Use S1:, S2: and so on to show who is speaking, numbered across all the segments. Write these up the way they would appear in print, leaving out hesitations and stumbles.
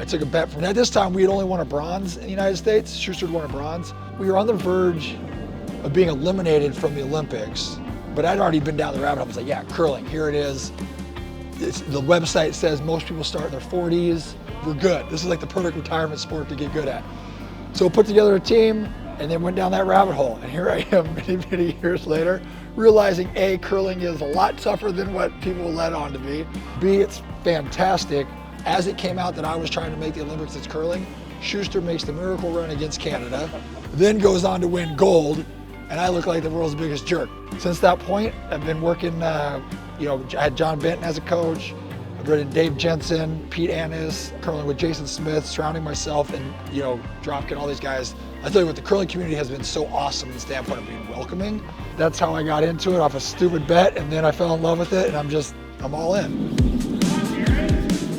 S1: I took a bet from, at this time we had only won a bronze in the United States. Schuster had won a bronze. We were on the verge of being eliminated from the Olympics, but I'd already been down the rabbit hole. I was like, yeah, curling, here it is. The website says most people start in their 40s. We're good. This is like the perfect retirement sport to get good at. So put together a team and then went down that rabbit hole. And here I am many years later, realizing A, curling is a lot tougher than what people led on to be. B, it's fantastic. As it came out that I was trying to make the Olympics as curling, Schuster makes the miracle run against Canada, then goes on to win gold, and I look like the world's biggest jerk. Since that point, I've been working, I had John Benton as a coach, I've been Dave Jensen, Pete Annis, curling with Jason Smith, surrounding myself and, Dropkick, all these guys. I tell you what, the curling community has been so awesome in the standpoint of being welcoming. That's how I got into it, off a stupid bet, and then I fell in love with it, and I'm all in.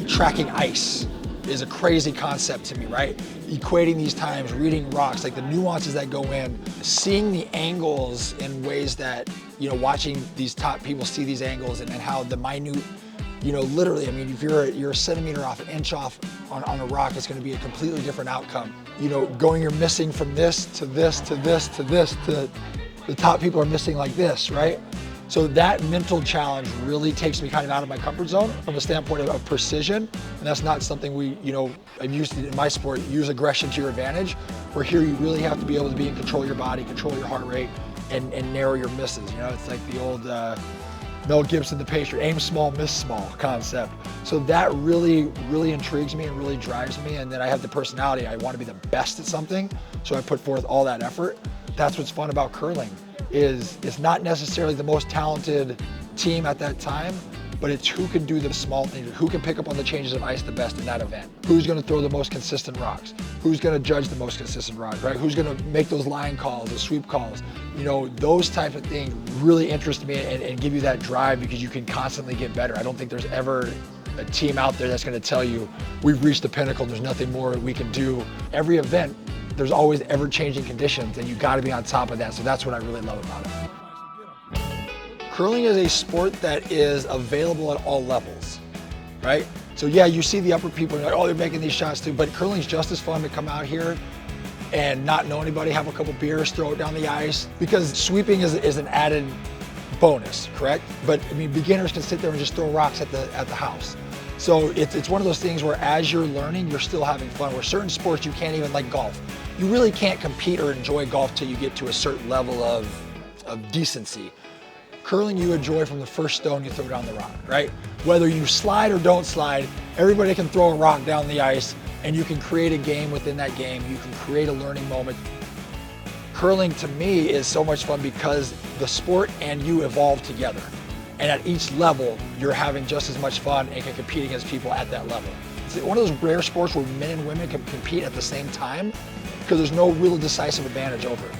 S1: Tracking ice is a crazy concept to me, right? Equating these times, reading rocks, like the nuances that go in, seeing the angles in ways that, watching these top people see these angles and how the minute, literally, I mean, if you're a centimeter off, an inch off on a rock, it's gonna be a completely different outcome. You're missing from this to this to this to this to the top people are missing like this, right? So that mental challenge really takes me kind of out of my comfort zone from a standpoint of precision. And that's not something I've used it in my sport, use aggression to your advantage, where here you really have to be able to be in control of your body, control your heart rate, and narrow your misses. It's like the old Mel Gibson, the Patriot, aim small, miss small concept. So that really intrigues me and really drives me. And then I have the personality, I want to be the best at something. So I put forth all that effort. That's what's fun about curling. It's not necessarily the most talented team at that time, but it's who can do the small things, who can pick up on the changes of ice the best in that event, who's going to throw the most consistent rocks, who's going to judge the most consistent rocks, right? Who's going to make those line calls, the sweep calls. Those type of things really interest me and give you that drive because you can constantly get better. I don't think there's ever a team out there that's going to tell you, we've reached the pinnacle, there's nothing more we can do. Every event, there's always ever-changing conditions, and you got to be on top of that. So that's what I really love about it. Curling is a sport that is available at all levels, right? So yeah, you see the upper people, and you're like, oh, they're making these shots too, but curling's just as fun to come out here and not know anybody, have a couple beers, throw it down the ice, because sweeping is an added bonus, correct? But I mean, beginners can sit there and just throw rocks at the house. So it's one of those things where as you're learning, you're still having fun. Where certain sports you can't even, like golf. You really can't compete or enjoy golf till you get to a certain level of decency. Curling you enjoy from the first stone you throw down the rock, right? Whether you slide or don't slide, everybody can throw a rock down the ice and you can create a game within that game. You can create a learning moment. Curling to me is so much fun because the sport and you evolve together. And at each level, you're having just as much fun and can compete against people at that level. It's one of those rare sports where men and women can compete at the same time because there's no real decisive advantage over it.